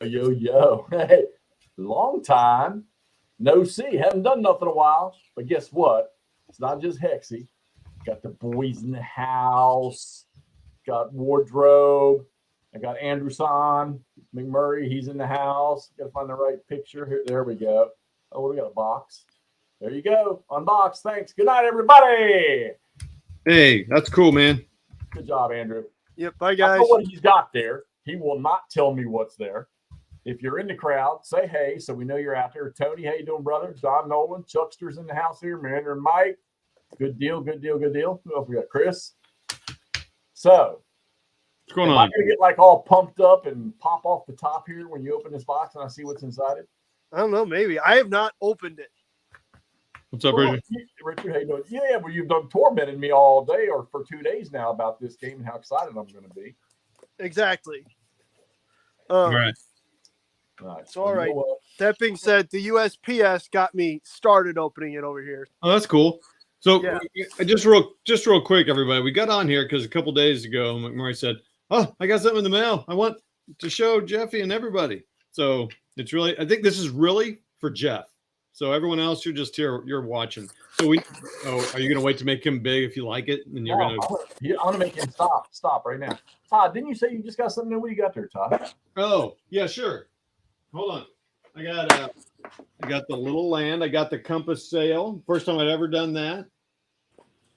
Yo. Hey, long time no see. Haven't done nothing in a while. But guess what? It's not just Hexy. Got the boys in the house. Got wardrobe. I got Andrew Son, McMurray. He's in the house. Got to find the right picture here. There we go. Oh, we got a box. There you go. Unbox. Thanks. Good night, everybody. Hey, that's cool, man. Good job, Andrew. Yep. Bye, guys. I know what he's got there. He will not tell me what's there. If you're in the crowd, say hey, so we know you're out there. Tony, how you doing, brother? Don Nolan, Chuckster's in the house here. Mander and Mike. Good deal. Who else we got? Chris. So, what's going on? I'm going to get like all pumped up and pop off the top here when you open this box and I see what's inside it? I don't know. Maybe. I have not opened it. What's up, Richard? Richard, how you doing? Yeah, well, you've done tormented me all day or for 2 days now about this game and how excited I'm going to be. Exactly. All right. So, all right. That being said, the USPS got me started opening it over here. Oh, that's cool. So, just real quick, everybody, we got on here because a couple days ago, McMurray said, "Oh, I got something in the mail. I want to show Jeffy and everybody." So it's really, I think this is really for Jeff. So everyone else, you're just here, you're watching. So are you going to wait to make him big if you like it? And you're going to. I want to make him stop right now. Todd, didn't you say you just got something new? What do you got there, Todd? Oh, yeah, sure. Hold on. I got the little land. I got the compass sail. First time I'd ever done that.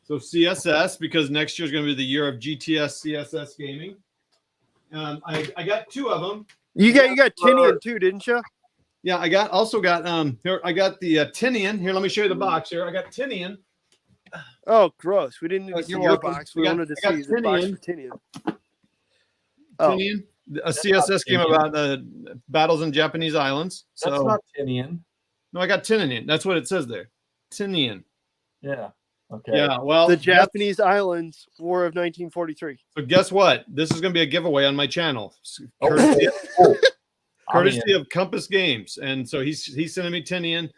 So CSS, because next year is going to be the year of GTS CSS gaming. I got 2 of them. You got Tinian too, didn't you? Yeah, I got here. I got the Tinian. Here, let me show you the box here. I got Tinian. Oh, gross. We didn't need to see your box. We wanted to see the box for Tinian. Tinian. A CSS game about battles in Japanese islands. So, that's not Tinian. No, I got Tinian. That's what it says there. Tinian. Yeah. Okay. Yeah. Well, the Japanese Islands War of 1943. So guess what? This is going to be a giveaway on my channel, courtesy of Compass Games. And so he's sending me Tinian.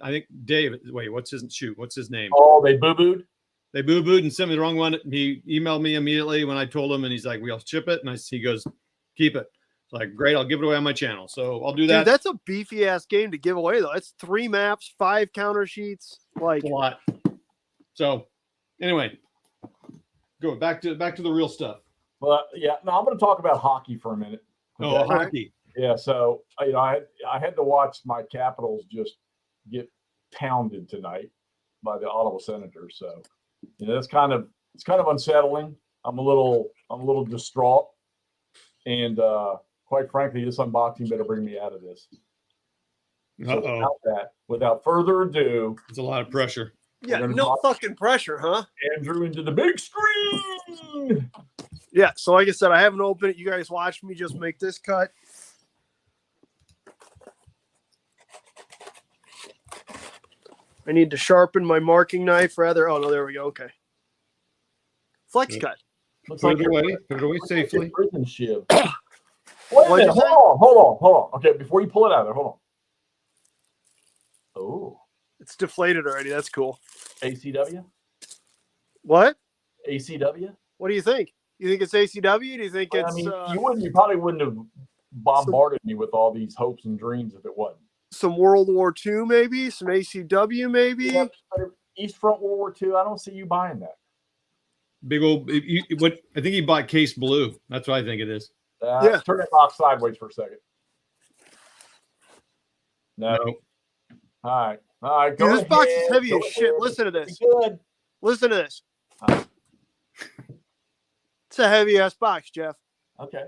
I think Dave. Wait, what's his name? Oh, they boo-booed. They boo-booed and sent me the wrong one. He emailed me immediately when I told him, and he's like, "We'll ship it." And he goes, "Keep it." It's like, great, I'll give it away on my channel. So I'll do that. Dude, that's a beefy ass game to give away though. It's 3 maps, 5 counter sheets, like a lot. So anyway, go back to the real stuff. Well, yeah. No, I'm going to talk about hockey for a minute. Okay? Oh, hockey. Yeah. So I had to watch my Capitals just get pounded tonight by the Ottawa Senators. So it's kind of unsettling. I'm a little distraught, and quite frankly, this unboxing better bring me out of this. So without further ado, it's a lot of pressure. Yeah, no fucking pressure, huh? Andrew into the big screen. Yeah, so like I said, I haven't opened it. You guys watch me just make this cut. I need to sharpen my marking knife rather. Oh, no, there we go. Okay. Flex cut. Put it away safely. Prison shiv. Wait a minute. Hold on. Okay, before you pull it out of there, hold on. Oh. It's deflated already. That's cool. ACW? What? ACW? What do you think? You think it's ACW? Do you think it's... You probably wouldn't have bombarded me with all these hopes and dreams if it wasn't. Some World War II, maybe? Some ACW, maybe? Yeah, East Front World War II. I don't see you buying that. Big old... I think he bought Case Blue. That's what I think it is. Yeah. Turn that box sideways for a second. No. All right. Dude, this box is heavy as shit. Listen to this. Listen to this. It's a heavy ass box, Jeff. Okay.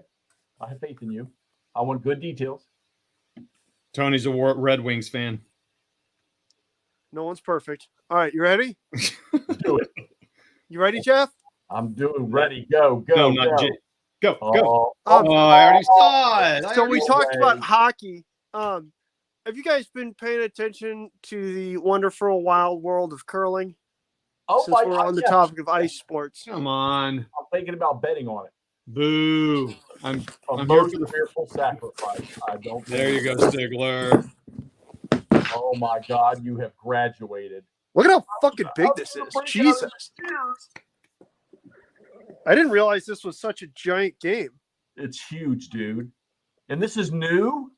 I have faith in you. I want good details. Tony's a Red Wings fan. No one's perfect. All right, you ready? Do it. You ready, Jeff? I'm doing ready. Go. No, not Jay. Go. I already saw it. So we talked about hockey. Have you guys been paying attention to the wonderful wild world of curling? Oh, since we're on the topic of ice sports. Come on. I'm thinking about betting on it. Boo. I'm here for the fearful sacrifice. I don't. There you go, Stigler. Oh my God, you have graduated. Look at how fucking big this is. Jesus. I didn't realize this was such a giant game. It's huge, dude. And this is new?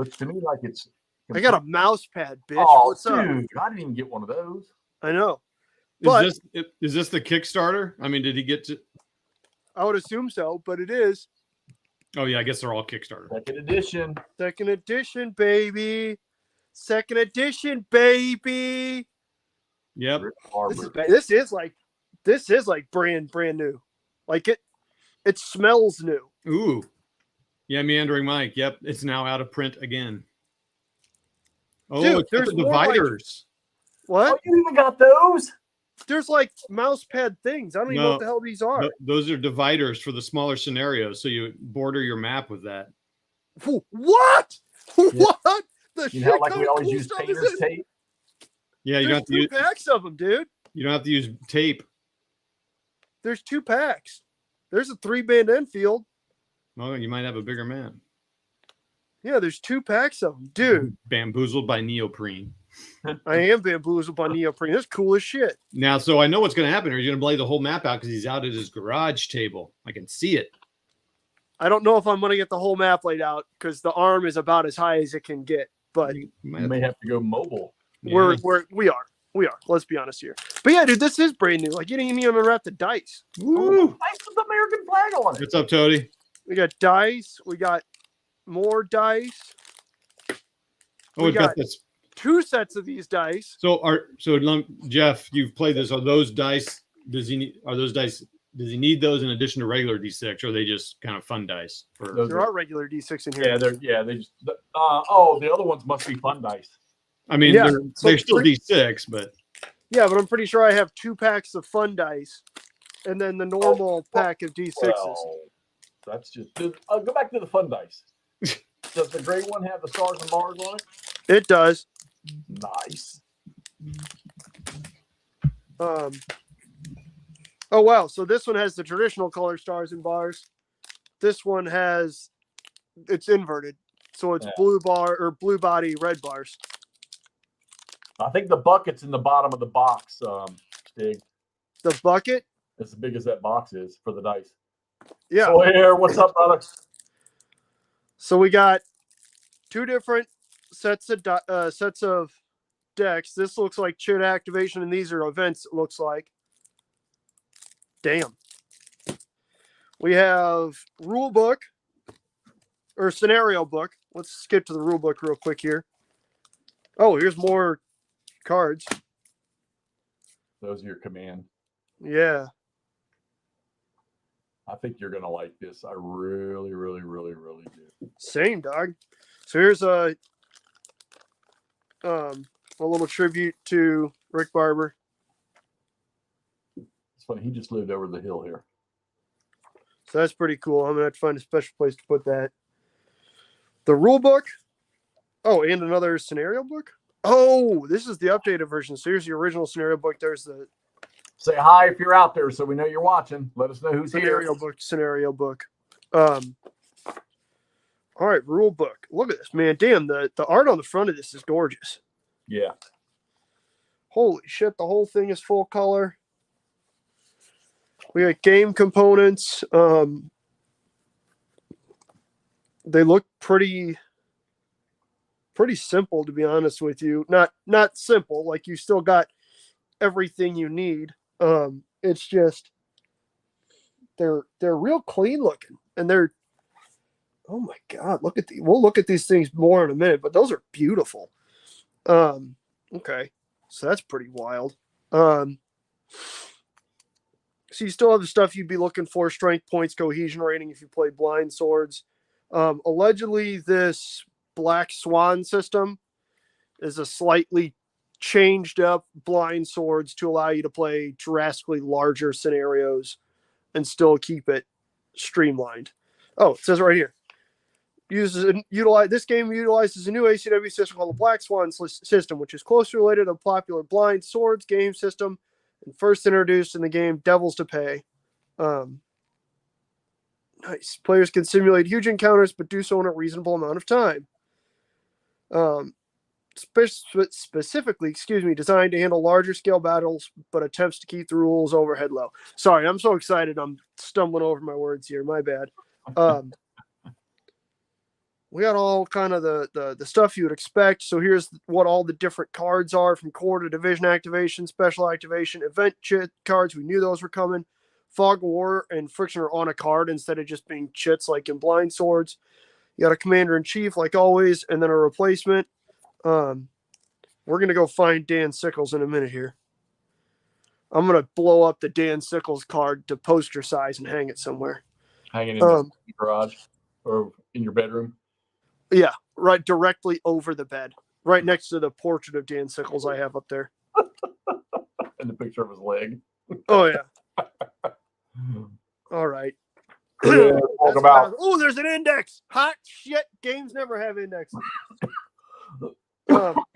Looks to me like it's. I got a mouse pad, bitch. Oh, What's dude, up? I didn't even get one of those. I know. But Is this the Kickstarter? I mean, did he get to? I would assume so, but it is. Oh yeah, I guess they're all Kickstarter. Second edition. Second edition, baby. Second edition, baby. Yep. This is like brand new. Like it smells new. Ooh. Yeah, Meandering Mike. Yep, it's now out of print again. Oh, Dude, it's got there's the more, like- dividers. What? Oh, you even got those? There's like mouse pad things. I don't even know what the hell these are. Those are dividers for the smaller scenarios, so you border your map with that. What? Yeah. What? The You shit know, like kind we of always cool use stuff is painter's in- tape. Yeah, you don't There's have to two use. packs of them, dude. You don't have to use tape. There's 2 packs. There's a 3-band Enfield. Well, you might have a bigger map. Yeah, there's 2 packs of them, dude. Bamboozled by neoprene. I am bamboozled by neoprene. That's cool as shit. Now, so I know what's going to happen. He's going to lay the whole map out because he's out at his garage table. I can see it. I don't know if I'm gonna get the whole map laid out because the arm is about as high as it can get. But You You might have may have to go mobile. Yeah. we are. Let's be honest here. But yeah, dude, this is brand new. Like you didn't even wrap the dice. Woo! Nice with the American flag on it. What's up, Toady? We got dice. We got more dice. Oh, We we've got got- this. 2 sets of these dice. Jeff, you've played this. Are those dice? Does he need those in addition to regular D6, or are they just kind of fun dice? Those There are regular D6 in Yeah, here. they just. The other ones must be fun dice. I mean, Yeah, they're so still pre- D6, but Yeah, but I'm pretty sure I have 2 packs of fun dice, and then the normal pack of D6s. Well, that's just. Go back to the fun dice. Does the gray one have the stars and bars on it? It does. Nice. Oh wow! So this one has the traditional color stars and bars. This one it's inverted, so it's Yeah. blue body, red bars. I think the bucket's in the bottom of the box. Big, The bucket, as big as that box is for the dice. yeah. Oh, here, what's up, brother? So we got 2 different sets of decks. This looks like chit activation, and these are events. It looks like. Damn. We have rule book or scenario book. Let's skip to the rule book real quick here. Oh, here's more cards. Those are your command. Yeah. I think you're gonna like this. I really, really, really, really do. Same, dog. So here's a little tribute to Rick Barber. It's funny. He just lived over the hill here. So that's pretty cool. I'm gonna have to find a special place to put that. The rule book. Oh, and another scenario book. Oh, this is the updated version. So here's the original scenario book. There's the Say hi if you're out there, so we know you're watching. Let us know who's here. scenario book. All right, rule book. Look at this, man. Damn, the art on the front of this is gorgeous. Yeah. Holy shit, the whole thing is full color. We got game components. They look pretty simple, to be honest with you. Not simple, like you still got everything you need. It's just they're real clean looking, and they're, oh my god, look at we'll look at these things more in a minute, but those are beautiful. Okay, so that's pretty wild. So you still have the stuff you'd be looking for: strength points, cohesion rating if you play blind swords. Allegedly, this Black Swan system is a slightly changed up blind swords to allow you to play drastically larger scenarios and still keep it streamlined. Oh, it says right here. This game utilizes a new ACW system called the Black Swan system, which is closely related to the popular blind swords game system and first introduced in the game Devils to Pay. Nice. Players can simulate huge encounters, but do so in a reasonable amount of time. Specifically, designed to handle larger scale battles, but attempts to keep the rules overhead low. Sorry, I'm so excited. I'm stumbling over my words here. My bad. we got all kind of the stuff you would expect. So here's what all the different cards are, from core to division activation, special activation, event chit cards. We knew those were coming. Fog of War and Friction are on a card instead of just being chits like in Blind Swords. You got a commander-in-chief like always, and then a replacement. We're going to go find Dan Sickles in a minute here. I'm going to blow up the Dan Sickles card to poster size and hang it somewhere. Hanging in the garage or in your bedroom? Yeah, right directly over the bed, right next to the portrait of Dan Sickles I have up there. And the picture of his leg. Oh, yeah. All right. Yeah, talk about. Oh, there's an index. Hot shit. Games never have indexes.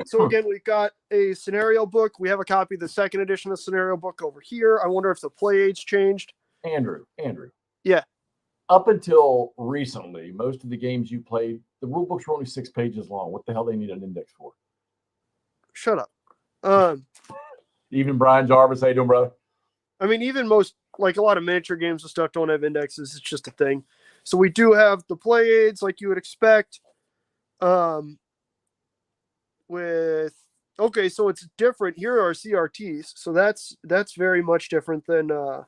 So again, we've got a scenario book. We have a copy of the second edition of the scenario book over here. I wonder if the play age changed. Andrew. Yeah. Up until recently, most of the games you played, the rule books were only 6 pages long. What the hell they need an index for? Shut up. Even Brian Jarvis, how you doing, brother? I mean, even most, like a lot of miniature games and stuff don't have indexes. It's just a thing. So we do have the play aids like you would expect. Okay, so it's different. Here are CRTs. So that's very much different than I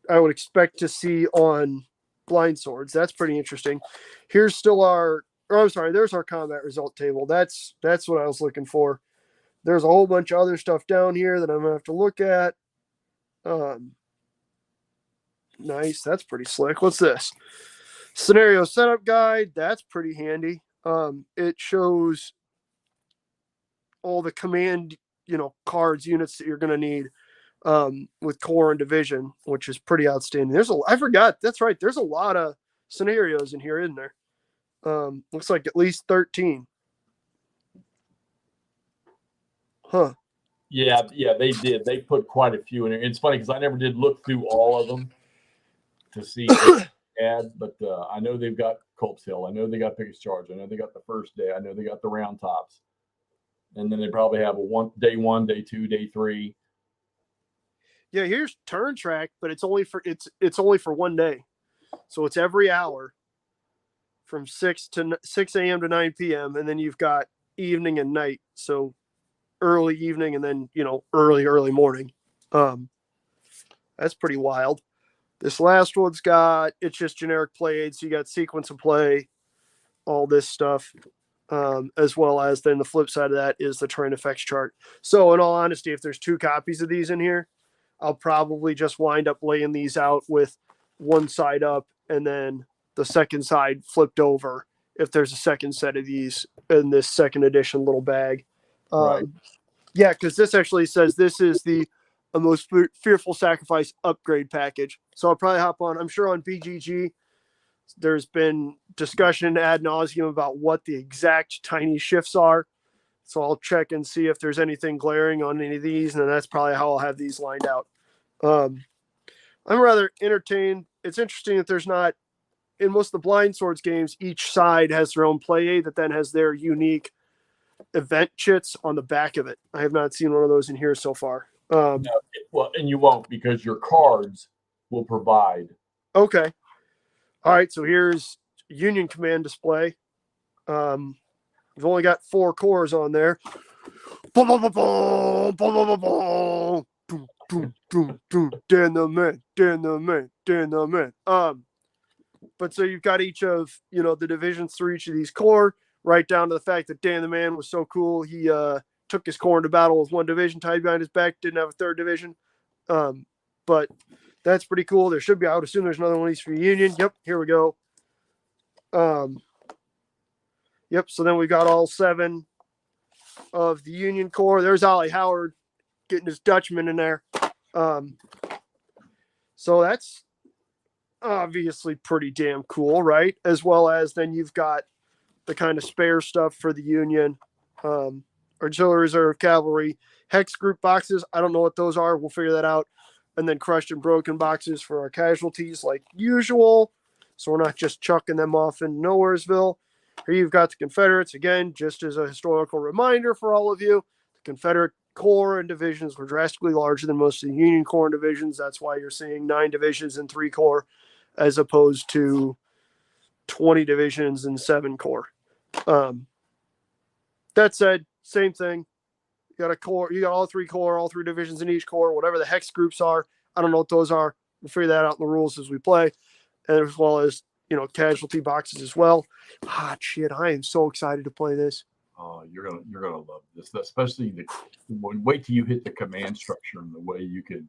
would expect to see on Blind Swords. That's pretty interesting. Here's still there's our combat result table. That's what I was looking for. There's a whole bunch of other stuff down here that I'm gonna have to look at. Nice, that's pretty slick. What's this? Scenario setup guide. That's pretty handy. It shows all the command, cards, units that you're gonna need with core and division, which is pretty outstanding. I forgot. That's right. There's a lot of scenarios in here, isn't there? Looks like at least 13. Huh. Yeah, they did. They put quite a few in there. It's funny because I never did look through all of them to see what they had, but I know they've got Culp's Hill. I know they got Picket Charge. I know they got the first day. I know they got the round tops. And then they probably have day 1, day 2, day 3. Yeah, here's turn track, but it's only for 1 day. So it's every hour from 6 a.m. to 9 p.m. And then you've got evening and night. So early evening and then, early morning. That's pretty wild. This last one's it's just generic play aids. So you got sequence of play, all this stuff, as well as then the flip side of that is the terrain effects chart. So in all honesty, if there's 2 copies of these in here, I'll probably just wind up laying these out with one side up and then the second side flipped over if there's a second set of these in this second edition little bag. Right. Yeah, because this actually says this is the most fearful sacrifice upgrade package. So I'll probably hop on. I'm sure on BGG, there's been discussion ad nauseum about what the exact tiny shifts are. So I'll check and see if there's anything glaring on any of these, and then that's probably how I'll have these lined out. I'm rather entertained. It's interesting that there's not, in most of the Blind Swords games, each side has their own play aid that then has their unique event chits on the back of it. I have not seen one of those in here so far. No, and you won't because your cards will provide. Okay. All right. So here's Union Command display. We've only got 4 cores on there. Dan the man. But so you've got each of, the divisions through each of these core, right down to the fact that Dan the Man was so cool. He took his core into battle with 1 division tied behind his back, didn't have a 3rd division. But that's pretty cool. There should be, I would assume there's another one of these for Union. Yep, here we go. Yep, so then we got all 7 of the Union core. There's Ollie Howard getting his Dutchman in there. So that's obviously pretty damn cool, right? As well as then you've got the kind of spare stuff for the Union, artillery reserve, cavalry, hex group boxes. I don't know what those are. We'll figure that out. And then crushed and broken boxes for our casualties like usual. So we're not just chucking them off in Nowheresville. Here you've got the Confederates. Again, just as a historical reminder for all of you, the Confederate corps and divisions were drastically larger than most of the Union corps and divisions. That's why you're seeing 9 divisions and 3 corps. as opposed to 20 divisions and 7 corps. That said, same thing. You got a corps, you got all 3 corps, all 3 divisions in each corps, whatever the hex groups are. I don't know what those are. We'll figure that out in the rules as we play, and as well as, you know, casualty boxes as well. Hot shit! I am so excited to play this. Oh, you're gonna love this, especially wait till you hit the command structure and the way you can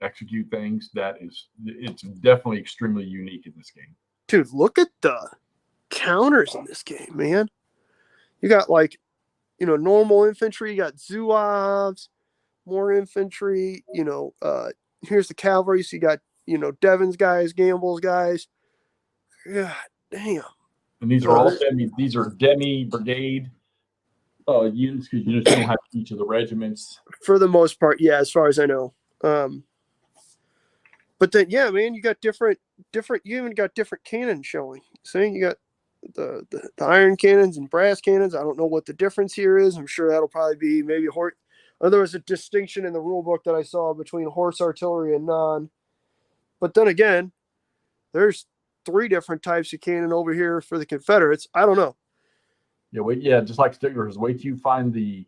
execute things. It's definitely extremely unique in this game. Dude, look at the counters in this game, man. You got, like, you know, normal infantry, you got Zouaves, more infantry, you know, here's the cavalry, so you got, you know, Devon's guys, Gamble's guys. God damn. And these are all demi brigade units, because you just don't have each of the regiments. For the most part, yeah, as far as I know. But then, yeah, man, you got different. You even got different cannons showing. See, you got the iron cannons and brass cannons. I don't know what the difference here is. I'm sure that'll probably be maybe horse. There was a distinction in the rule book that I saw between horse artillery and non. But then again, there's 3 different types of cannon over here for the Confederates. I don't know. Yeah, just like Stigler's. Wait till you find the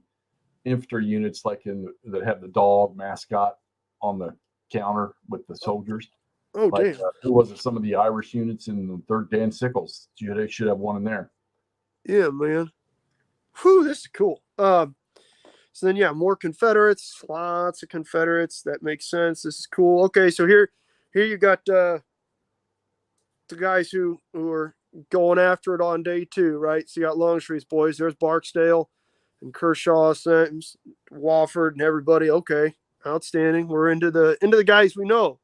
infantry units that have the dog mascot on the counter with the soldiers. Oh, like, damn. Who was it? Some of the Irish units in the 3rd Dan Sickles. They should have one in there. Yeah, man. Whew, this is cool. So then, yeah, more Confederates. Lots of Confederates. That makes sense. This is cool. Okay, so here you got the guys who are going after it on day 2, right? So you got Longstreet's boys. There's Barksdale and Kershaw, Sims, Wofford, and everybody. Okay, outstanding. We're into the guys we know.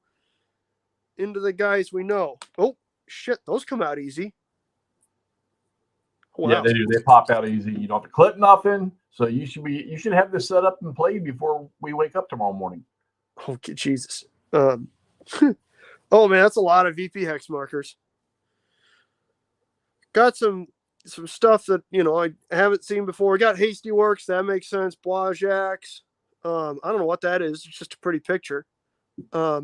Oh shit, those come out easy. Wow. Yeah, they do. They pop out easy. You don't have to clip nothing. So you should have this set up and played before we wake up tomorrow morning. Okay, Jesus. Oh man, that's a lot of VP hex markers. Got some stuff that, you know, I haven't seen before. We got Hasty Works. That makes sense. Blajax. I don't know what that is. It's just a pretty picture. I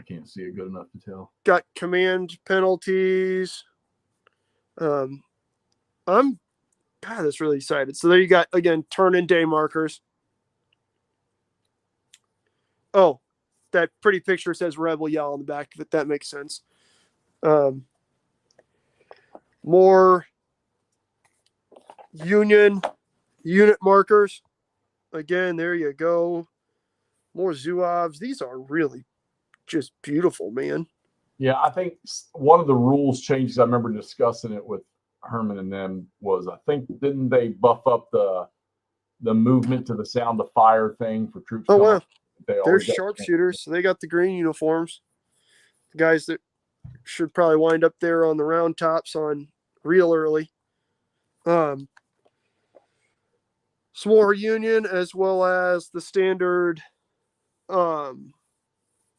can't see it good enough to tell. Got command penalties. I'm that's really excited. So there you got, again, turn and day markers. Oh, that pretty picture says Rebel Yell on the back of it. That makes sense. More Union unit markers. Again, there you go. More Zouaves. These are really just beautiful, man. Yeah, I think one of the rules changes, I remember discussing it with Herman and them, was didn't they buff up the movement to the sound of fire thing for troops? Oh, wow. They're sharpshooters. So they got the green uniforms. The guys that should probably wind up there on the round tops on real early. Some more Union, as well as the standard,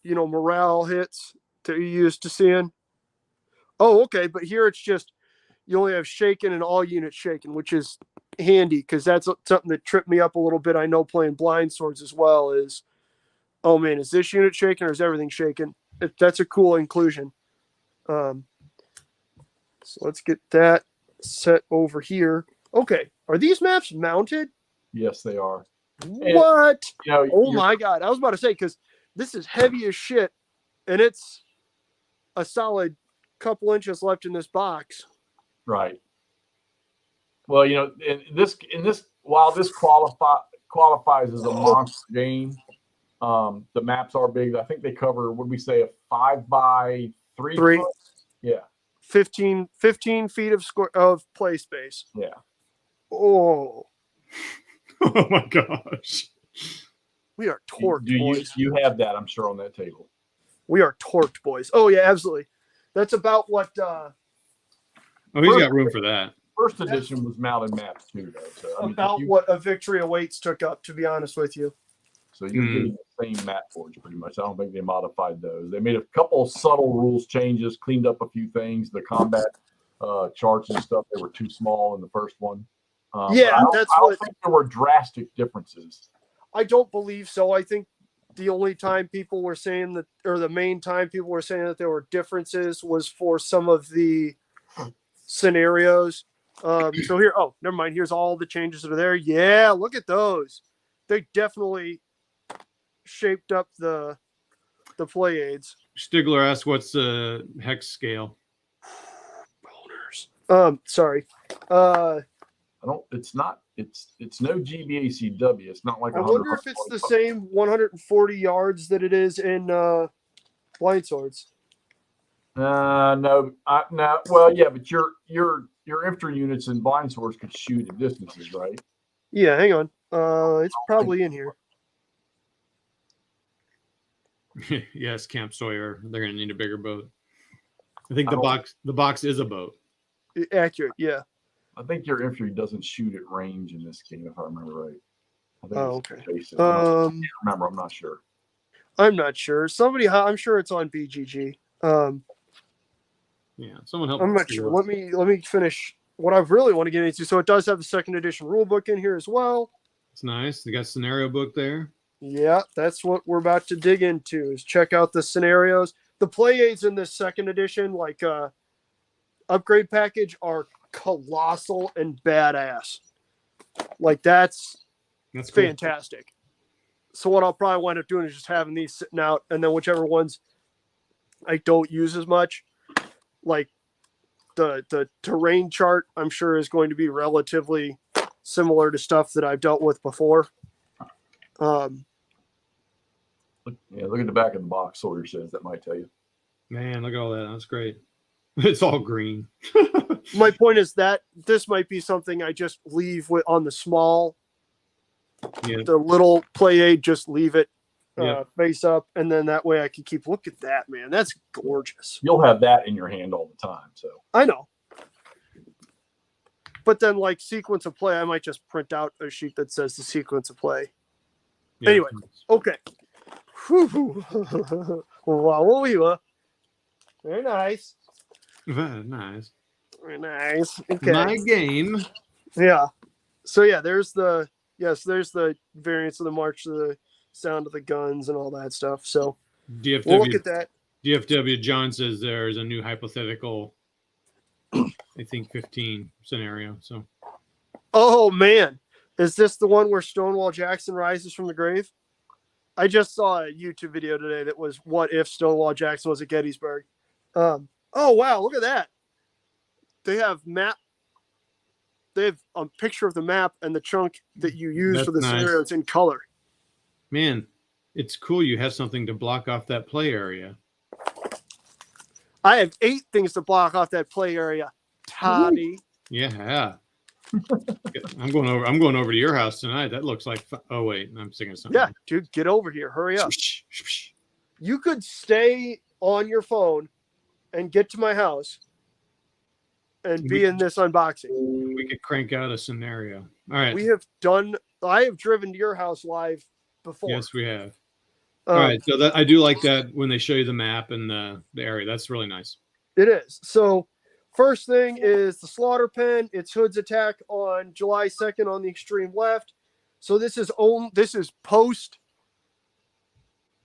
morale hits that you're used to seeing. Oh, okay. But here it's just, you only have shaken and all units shaken, which is handy because that's something that tripped me up a little bit. I know playing blind swords as well is, oh man, is this unit shaken or is everything shaken? That's a cool inclusion. So let's get that set over here. Okay. Are these maps mounted? Yes, they are. What? And, oh my God. I was about to say, because this is heavy as shit and it's a solid couple inches left in this box. Right. Well, in this, while this qualifies as a monster game, the maps are big. I think they cover, what did we say, a 5x3? Foot? Yeah. 15 feet of play space. Yeah. Oh. Oh my gosh. We are torqued, boys. You have that, I'm sure, on that table. We are torqued, boys. Oh yeah, absolutely. That's about what he's got room for that. First edition was mounted maps too, though. So about what A Victory Awaits took up, to be honest with you. So you're getting the same map boards pretty much. I don't think they modified those. They made a couple of subtle rules changes, cleaned up a few things. The combat charts and stuff, they were too small in the first one. Yeah, I don't think there were drastic differences. I don't believe so. I think the only time people were saying that, or the main time people were saying that there were differences was for some of the scenarios. So here, oh, never mind. Here's all the changes that are there. Yeah, look at those. They definitely shaped up the play aids. Stigler asked, "What's the hex scale?" Sorry. I don't. It's not. It's no GBACW. It's not like. I wonder if it's the same 140 yards that it is in blind swords. No. No. Well, yeah, but your infantry units and blind swords could shoot at distances, right? Yeah, hang on. It's probably in here. Yes, Camp Sawyer. They're going to need a bigger boat. I think the box is a boat. Accurate, yeah. I think your infantry doesn't shoot at range in this game, if I remember right. I think okay. Basic. I'm not sure. I'm not sure. I'm sure it's on BGG. Yeah, someone help. I'm not sure. Let me finish what I really want to get into. So it does have the second edition rule book in here as well. It's nice. They got scenario book there. Yeah, that's what we're about to dig into. Is check out the scenarios. The play aids in this second edition, like upgrade package, are colossal and badass. Like that's cool. Fantastic. So what I'll probably wind up doing is just having these sitting out, and then whichever ones I don't use as much, like the terrain chart, I'm sure is going to be relatively similar to stuff that I've dealt with before. Look at the back of the box. Sawyer says that might tell you. Man, look at all that. That's great. It's all green. My point is that this might be something I just leave with on the small, the little play aid. Just leave it face up, and then that way I can keep. Look at that, man. That's gorgeous. You'll have that in your hand all the time. So I know. But then, like sequence of play, I might just print out a sheet that says the sequence of play. Yeah. Anyway, okay. Wow, very nice. Very nice. Very nice. Okay. My game. Yeah. So yeah, there's the variants of the march of the sound of the guns and all that stuff. So DFW, we'll look at that. DFW John says there's a new hypothetical, I think 15 scenario. So oh man. Is this the one where Stonewall Jackson rises from the grave? I just saw a YouTube video today that was what if Stonewall Jackson was at Gettysburg. Oh wow, look at that. They have a picture of the map and the chunk that you use for the scenario. It's in color. Man, it's cool you have something to block off that play area. I have 8 things to block off that play area. Toddy. Yeah. I'm going over to your house tonight. That looks like oh wait, I'm thinking of something. Yeah, dude, get over here. Hurry up. You could stay on your phone and get to my house and be in this unboxing. We could crank out a scenario. All right. I have driven to your house live before. Yes, we have. All right. So I do like that when they show you the map and the area. That's really nice. It is. So first thing is the slaughter pen. It's Hood's attack on July 2nd on the extreme left. So this is post.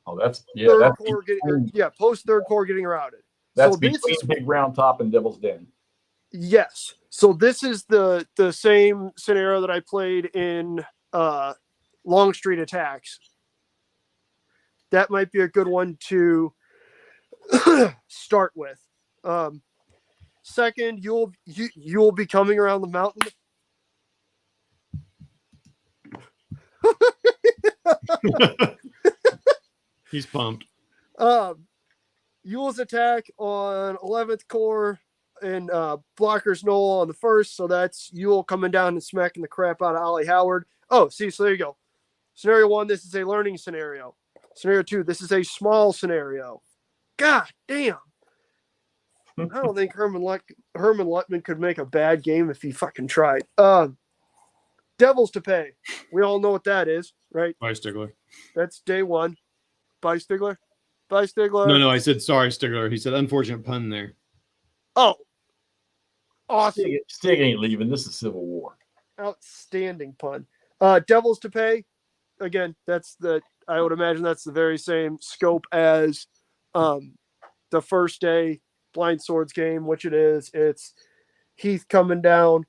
Oh, that's post third corps getting routed. That's so between Big Round Top and Devil's Den. Yes. So this is the same scenario that I played in Longstreet Attacks. That might be a good one to start with. Second, you'll be coming around the mountain. He's pumped. Ewell's attack on 11th Corps and Blockers Knoll on the 1st. So that's Ewell coming down and smacking the crap out of Ollie Howard. Oh, see, so there you go. Scenario 1, this is a learning scenario. Scenario 2, this is a small scenario. God damn. I don't think Herman Luttman could make a bad game if he fucking tried. Devils to Pay. We all know what that is, right? Bye, Stigler. That's day 1. Bye, Stigler. Bye, Stigler. No, I said sorry, Stigler. He said unfortunate pun there. Oh, awesome. Stig ain't leaving. This is Civil War. Outstanding pun. Devils to Pay. Again, that's the I would imagine that's the very same scope as the first day Blind Swords game, which it is. It's Heath coming down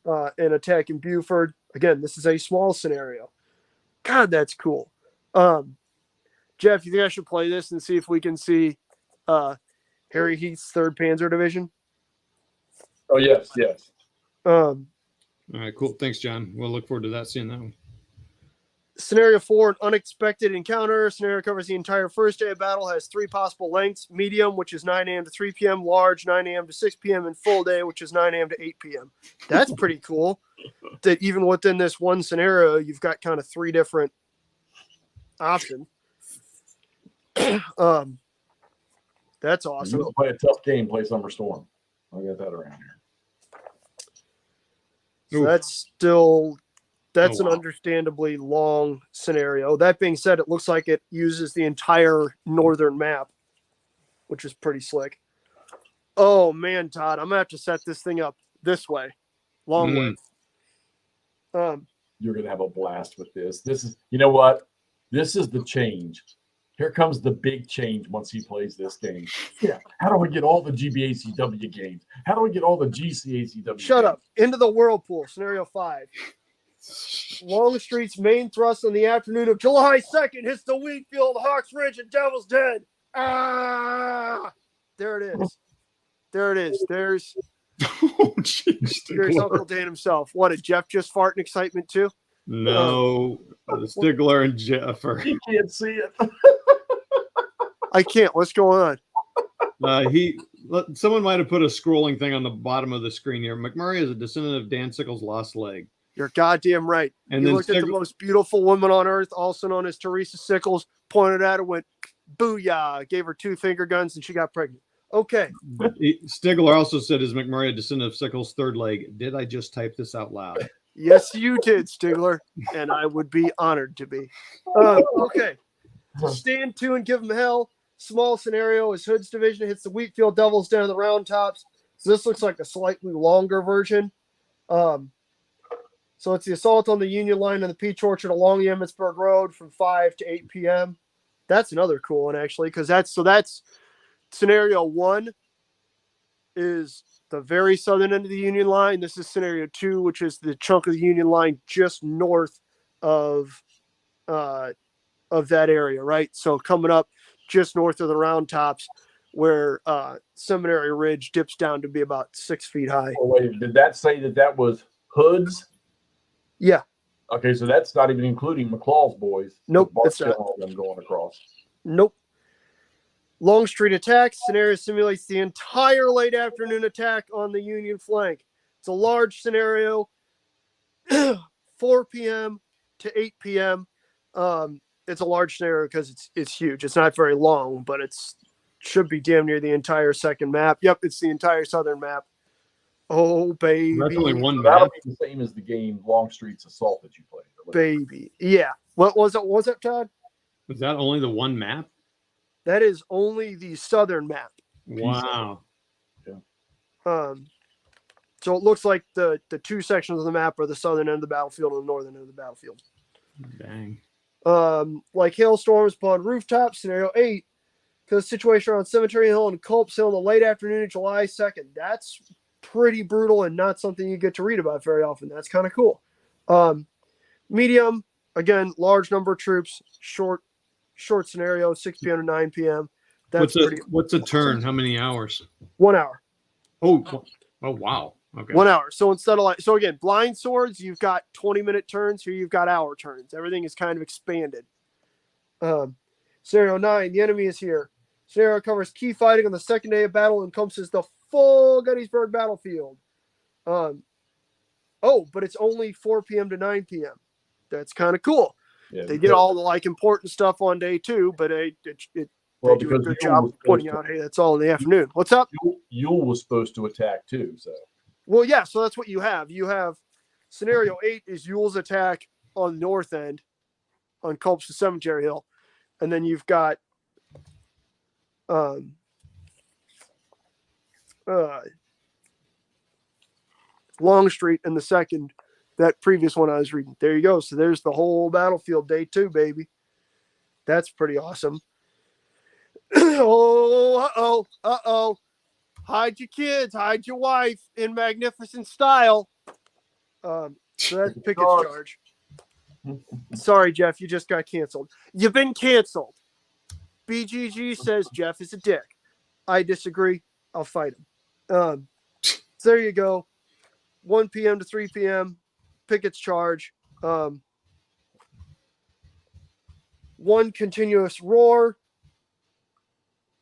and attacking Buford. Again, this is a small scenario. God, that's cool. Jeff, you think I should play this and see if we can see Harry Heath's 3rd Panzer Division? Oh, yes, yes. All right, cool. Thanks, John. We'll look forward to that, seeing that one. Scenario 4, an unexpected encounter. Scenario covers the entire first day of battle, has 3 possible lengths. Medium, which is 9 a.m. to 3 p.m. Large, 9 a.m. to 6 p.m. And full day, which is 9 a.m. to 8 p.m. That's pretty cool. That even within this one scenario, you've got kind of 3 different options. That's awesome. You play a tough game, play Summer Storm. I got that around here. So that's an understandably long scenario. That being said, it looks like it uses the entire northern map, which is pretty slick. Oh man, Todd, I'm gonna have to set this thing up this way, long way. You're gonna have a blast with this. This is, you know what? This is the change. Here comes the big change once he plays this game. Yeah. How do we get all the GBACW games? How do we get all the GCACW Shut games? up. Into the Whirlpool, scenario 5. Longstreet's main thrust on the afternoon of July 2nd hits the wheat field, Hawks Ridge, and Devil's Den. Ah! There it is. There it is. There's Uncle Dan himself. What, did Jeff just fart in excitement too? No, Stigler and Jeffer. He can't see it. I can't. What's going on? Someone might have put a scrolling thing on the bottom of the screen here. McMurray is a descendant of Dan Sickles' lost leg. You're goddamn right. And you then looked at the most beautiful woman on earth, also known as Teresa Sickles, pointed at her, went, booyah, gave her 2 finger guns, and she got pregnant. Okay. Stigler also said, is McMurray a descendant of Sickles' 3rd leg? Did I just type this out loud? Yes, you did, Stigler, and I would be honored to be. Okay. Stand to and give them hell. Small scenario as Hood's division hits the Wheatfield Devils down the Round Tops. So this looks like a slightly longer version. So it's the assault on the Union line on the Peach Orchard along the Emmitsburg Road from 5 to 8 p.m. That's another cool one, actually, because that's scenario 1 is the very southern end of the Union line. This is scenario 2, which is the chunk of the Union line just north of that area, right? So coming up just north of the Round Tops, where Seminary Ridge dips down to be about 6 feet high. Oh, wait, did that say that was Hood's? Yeah. Okay, so that's not even including McClaw's boys. Nope, it's not. All them going across. Nope. Longstreet attack scenario simulates the entire late afternoon attack on the Union flank. It's a large scenario, 4 p.m. to 8 p.m. It's a large scenario because it's huge. It's not very long, but should be damn near the entire second map. Yep, it's the entire southern map. Oh, baby. That's only one map. That'll be the same as the game Longstreet's Assault that you played. Baby. Yeah. What was it? Was it, Todd? Was that only the one map? That is only the southern map. Wow. Yeah. So it looks like the 2 sections of the map are the southern end of the battlefield and the northern end of the battlefield. Dang. Like hailstorms upon rooftops, scenario 8, because situation around Cemetery Hill and Culp's Hill in the late afternoon of July 2nd. That's pretty brutal and not something you get to read about very often. That's kind of cool. Medium, again, large number of troops, short scenario, 6 p.m. to 9 p.m. What's a turn? How many hours? 1 hour. Oh, wow. Okay. 1 hour. So instead of so again, blind swords, you've got 20-minute turns. Here you've got hour turns. Everything is kind of expanded. Scenario 9, the enemy is here. Scenario covers key fighting on the second day of battle and encompasses the full Gettysburg battlefield. But it's only 4 p.m. to 9 p.m. That's kind of cool. Yeah, they get all the important stuff on day 2, but they do a good job of pointing out, hey, that's all in the afternoon. What's up? Yule was supposed to attack too, so. Well, yeah, so that's what you have. You have scenario 8 is Yule's attack on the north end on Culp's to Cemetery Hill. And then you've got Longstreet in the second, that previous one I was reading. There you go. So there's the whole battlefield, day 2, baby. That's pretty awesome. Uh-oh. Hide your kids, hide your wife in magnificent style. So that's Picket Charge. Sorry, Jeff, you just got canceled. You've been canceled. BGG says Jeff is a dick. I disagree. I'll fight him. So there you go. 1 p.m. to 3 p.m. Pickett's Charge. One continuous roar.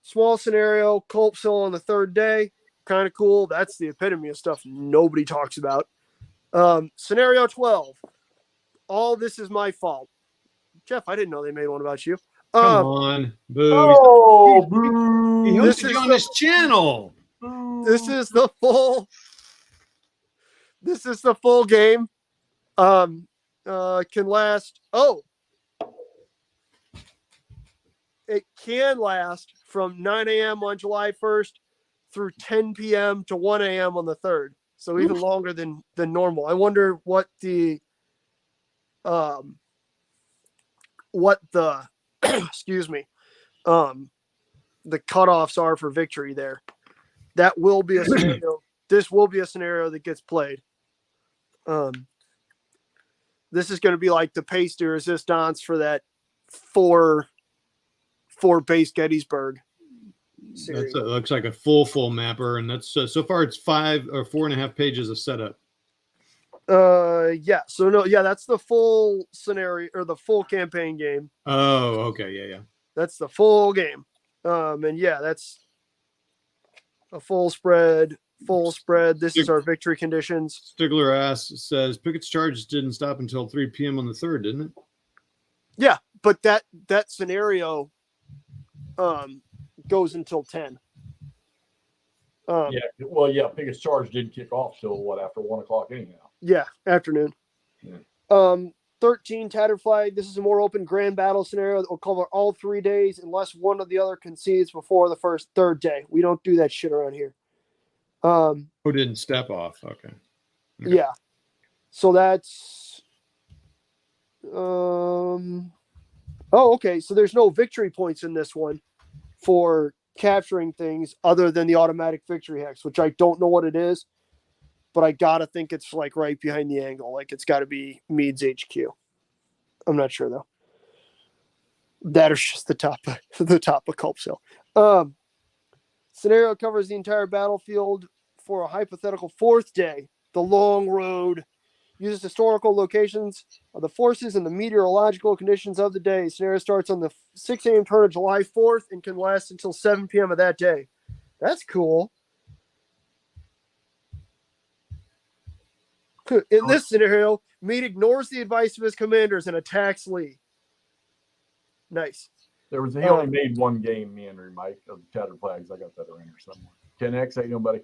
Small scenario. Culp Hill on the third day. Kind of cool. That's the epitome of stuff nobody talks about. Scenario 12. All this is my fault. Jeff, I didn't know they made one about you. Come on. Boo. Oh, boo. He hosted you on this channel. This is the full game. Can last. It can last from 9 a.m. on July 1st through 10 p.m. to 1 a.m. on the 3rd. So even longer than normal. I wonder what the excuse me, the cutoffs are for victory there. That will be a scenario. This will be a scenario that gets played. This is going to be like the pace de resistance for that four base Gettysburg series. That looks like a full mapper, and that's so far it's 5 or 4.5 pages of setup. Yeah. So no, yeah, that's the full scenario or the full campaign game. Oh, okay, yeah. That's the full game. And yeah, that's a full spread. This is our victory conditions. Stigler says Pickett's Charge didn't stop until 3 p.m. on the 3rd, didn't it? Yeah, but that scenario goes until 10. Pickett's Charge didn't kick off till after 1 o'clock anyhow. Yeah, afternoon. Yeah. 13 Tattered Flag. This is a more open grand battle scenario that will cover all 3 days unless one of the other concedes before the third day. We don't do that shit around here. Who didn't step off? Okay. Yeah. So that's okay. So there's no victory points in this one for capturing things other than the automatic victory hex, which I don't know what it is, but I gotta think it's like right behind the angle. Like it's got to be Meade's HQ. I'm not sure though. That is just the top of Culp Hill. Scenario covers the entire battlefield for a hypothetical 4th day. The long road uses historical locations of the forces and the meteorological conditions of the day. Scenario starts on the 6 a.m. turn of July 4th and can last until 7 p.m. of that day. That's cool. In this scenario, Meade ignores the advice of his commanders and attacks Lee. Nice. He only made one game, meandering Mike, of the Tattered Flags. I got that around here somewhere. 10X, how you doing, buddy?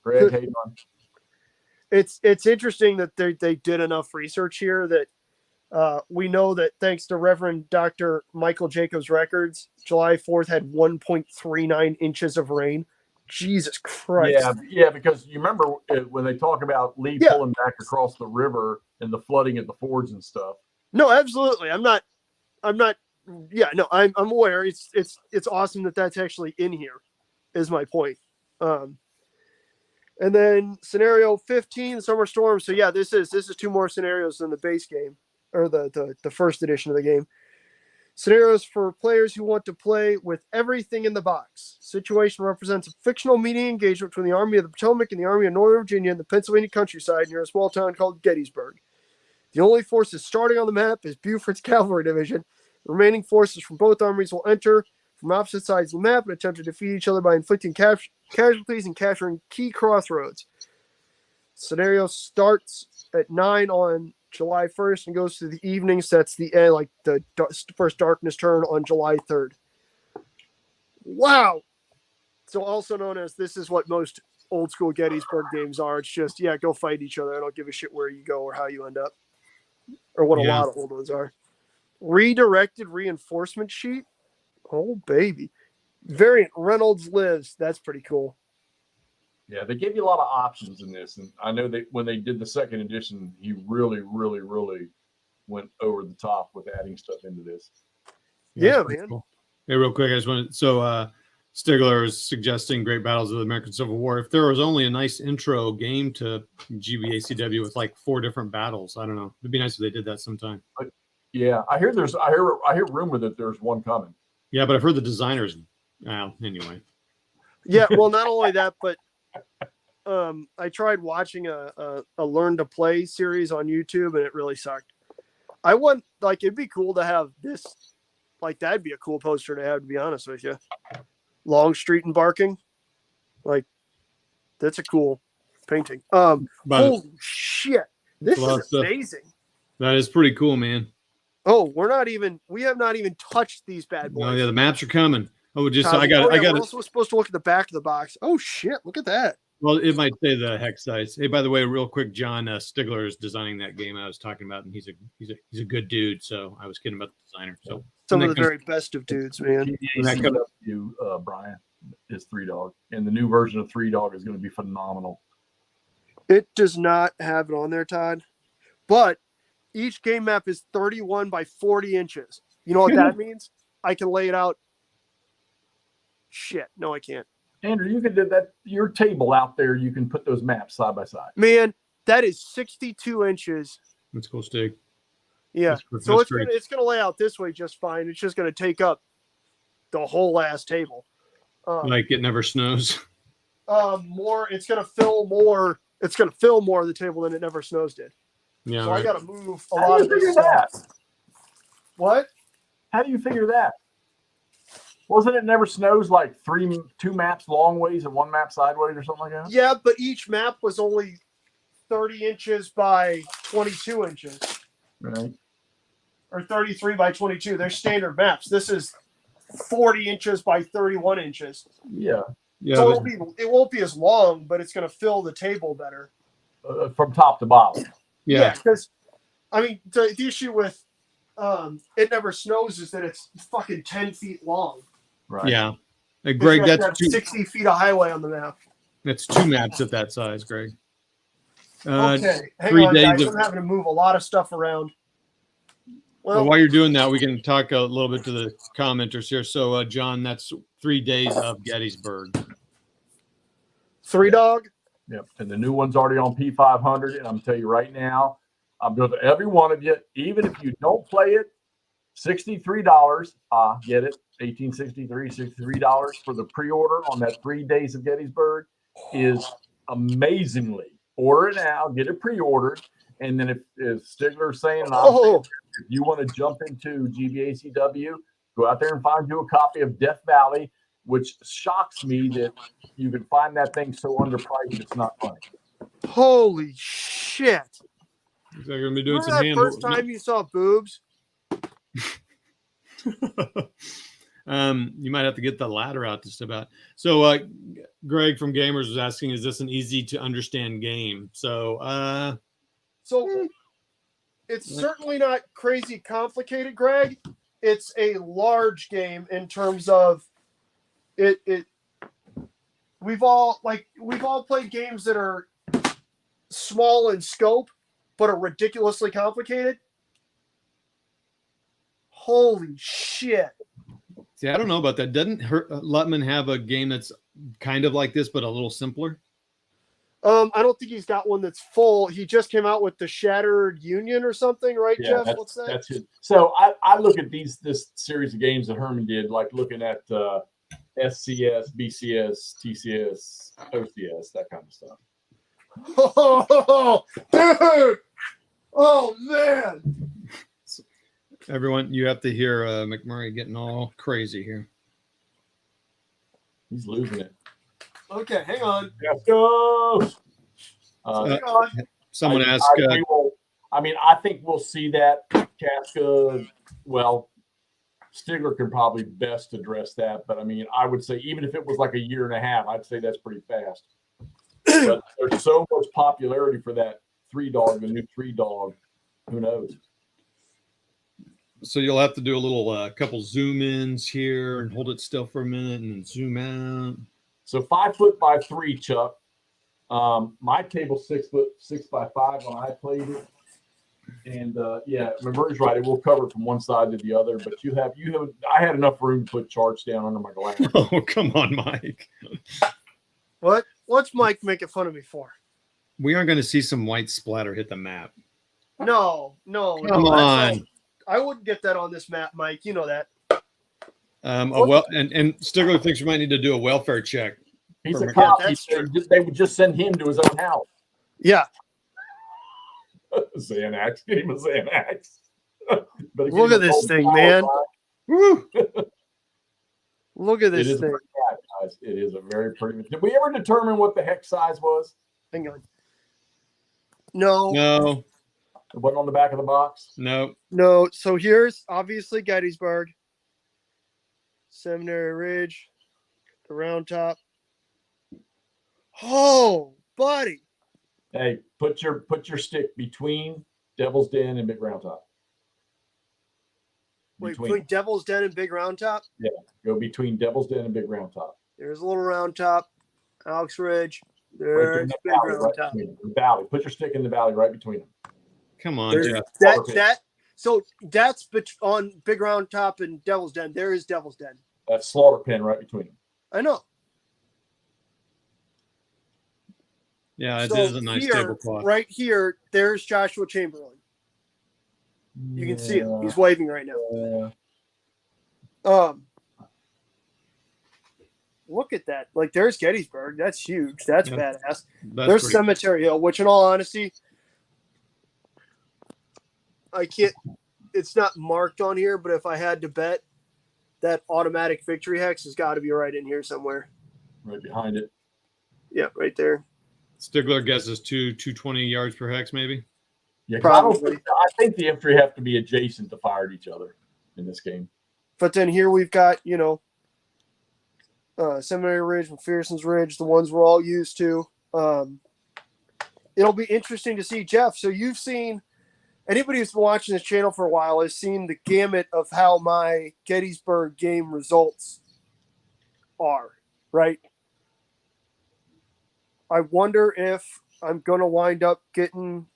Greg, how you doing? It's interesting that they did enough research here that we know that thanks to Reverend Dr. Michael Jacobs' records, July 4th had 1.39 inches of rain. Jesus Christ. Yeah, because you remember when they talk about Lee pulling back across the river and the flooding at the fords and stuff. No, absolutely. I'm not. Yeah, no, I'm aware. It's awesome that that's actually in here, is my point. And then scenario 15, Summer Storm. So yeah, this is 2 more scenarios than the base game or the first edition of the game. Scenarios for players who want to play with everything in the box. Situation represents a fictional meeting engagement between the Army of the Potomac and the Army of Northern Virginia in the Pennsylvania countryside near a small town called Gettysburg. The only forces starting on the map is Buford's Cavalry Division. The remaining forces from both armies will enter from opposite sides of the map and attempt to defeat each other by inflicting casualties and capturing key crossroads. Scenario starts at 9 on July 1st and goes to the evening. So that's the end, like the first darkness turn on July 3rd. Wow. So also known as, this is what most old school Gettysburg games are. It's just, go fight each other. I don't give a shit where you go or how you end up or what a lot of old ones are. Redirected reinforcement sheet. Oh, baby. Variant Reynolds lives. That's pretty cool. Yeah, they gave you a lot of options in this. And I know that when they did the second edition, he really, really, really went over the top with adding stuff into this. Yeah, that's man. cool. Hey, real quick, I just wanted Stigler is suggesting Great Battles of the American Civil War. If there was only a nice intro game to GBACW with like 4 different battles, I don't know. It'd be nice if they did that sometime. Yeah, I hear rumor that there's one coming. Yeah, but I've heard the designers. Anyway. Yeah, well, not only that, but I tried watching a Learn to Play series on YouTube, and it really sucked. I want it'd be cool to have this. Like that'd be a cool poster to have. To be honest with you, Longstreet and Barking, that's a cool painting. Holy shit, this is amazing. That is pretty cool, man. Oh, we have not even touched these bad boys. Oh yeah, the maps are coming. Oh, just Tom, I got. We're also supposed to look at the back of the box. Oh shit, look at that. Well, it might say the hex size. Hey, by the way, real quick, John Stigler is designing that game I was talking about, and he's a good dude. So I was kidding about the designer. So some of the very best of dudes, man. GBACW, Brian, is 3 Dog, and the new version of 3 Dog is going to be phenomenal. It does not have it on there, Todd, but each game map is 31 by 40 inches. You know what that means? I can lay it out. Shit, no, I can't. Andrew, you can do that. Your table out there, you can put those maps side by side. Man, that is 62 inches. That's cool, Stig. Yeah, so it's gonna lay out this way just fine. It's just gonna take up the whole ass table. Like it never snows. It's gonna fill more. It's gonna fill more of the table than it never snows did. Yeah, so right. I gotta move a lot of this stuff. What? How do you figure that? Wasn't it never snows like 2 maps long ways and 1 map sideways or something like that? Yeah, but each map was only 30 inches by 22 inches. Right. Or 33 by 22. They're standard maps. This is 40 inches by 31 inches. Yeah. Yeah. So it won't be as long, but it's going to fill the table better. From top to bottom. Yeah. Because, I mean, the issue with It Never Snows is that it's fucking 10 feet long. Right. Yeah. Greg, that's 60 feet of highway on the map. That's 2 maps at that size, Greg. Okay. Hang 3 on, days guys. of, I'm having to move a lot of stuff around. Well, while you're doing that, we can talk a little bit to the commenters here. So, John, that's 3 days of Gettysburg. 3 Dog? Yep. And the new one's already on P500. And I'm telling you right now, I'm doing to every one of you, even if you don't play it, $63. Get it? $18.63, $63 for the pre-order on that 3 days of Gettysburg is amazingly. Order it now, get it pre-ordered, and then if Stigler's saying, if you want to jump into GBACW, go out there and find you a copy of Death Valley, which shocks me that you can find that thing so underpriced. It's not funny. Holy shit! They're going to be doing Remember some that first time you saw boobs? You might have to get the ladder out to step out. So, Greg from Gamers was asking, "Is this an easy to understand game?" So, it's certainly not crazy complicated, Greg. It's a large game in terms of it. We've all played games that are small in scope but are ridiculously complicated. Holy shit. See, I don't know about that. Doesn't Lutman have a game that's kind of like this, but a little simpler? I don't think he's got one that's full. He just came out with the Shattered Union or something, right, Yeah, Jeff? What's that? That's it. So I look at this series of games that Herman did, like looking at SCS, BCS, TCS, OCS, that kind of stuff. Oh, dude! Oh, man! Everyone, you have to hear McMurray getting all crazy here. He's losing it. Okay, hang on. Let's go. Hang on. Someone asked. I think we'll see that. Casca, well, Stigler can probably best address that. But, I mean, I would say even if it was like a year and a half, I'd say that's pretty fast. But there's so much popularity for that 3 Dog, the new 3 Dog. Who knows? So you'll have to do a little couple zoom ins here and hold it still for a minute and then zoom out. So 5 foot by 3, Chuck. My table's 6 foot 6 by 5 when I played it. And yeah, McMurray's right. It will cover from one side to the other, but I had enough room to put charts down under my glass. Oh, come on, Mike. What's Mike making fun of me for? We are going to see some white splatter hit the map. No. Come on. I wouldn't get that on this map, Mike. You know that. And Stigler thinks we might need to do a welfare check. He's a cop. that's true. They would just send him to his own house. Yeah. Xanax. Give him a Xanax. Look at this thing, man. Woo! Look at this thing. Guys. It is a very pretty. Did we ever determine what the hex size was? Hang on. No. It wasn't on the back of the box? No. So here's obviously Gettysburg, Seminary Ridge, the Round Top. Oh, buddy. Hey, put your stick between Devil's Den and Big Round Top. Wait, between Devil's Den and Big Round Top? Yeah, go between Devil's Den and Big Round Top. There's a little Round Top, Alex Ridge. There's Big Round Top. The valley. Put your stick in the valley right between them. Come on, Jeff. So that's on Big Round Top and Devil's Den. There is Devil's Den. That's Slaughter Pen right between them. I know. Yeah, it is a nice tablecloth. Right here, there's Joshua Chamberlain. You can see him. He's waving right now. Look at that. Like, there's Gettysburg. That's huge. That's badass. There's Cemetery Hill, which in all honesty, I can't, it's not marked on here, but if I had to bet, that automatic victory hex has got to be right in here somewhere. Right behind it. Yeah, right there. Stigler guesses 220 yards per hex, maybe. Yeah, probably. I think the infantry have to be adjacent to fire at each other in this game. But then here we've got, Seminary Ridge, McPherson's Ridge, the ones we're all used to. It'll be interesting to see, Jeff. So you've seen, anybody who's been watching this channel for a while has seen the gamut of how my Gettysburg game results are, right? I wonder if I'm going to wind up getting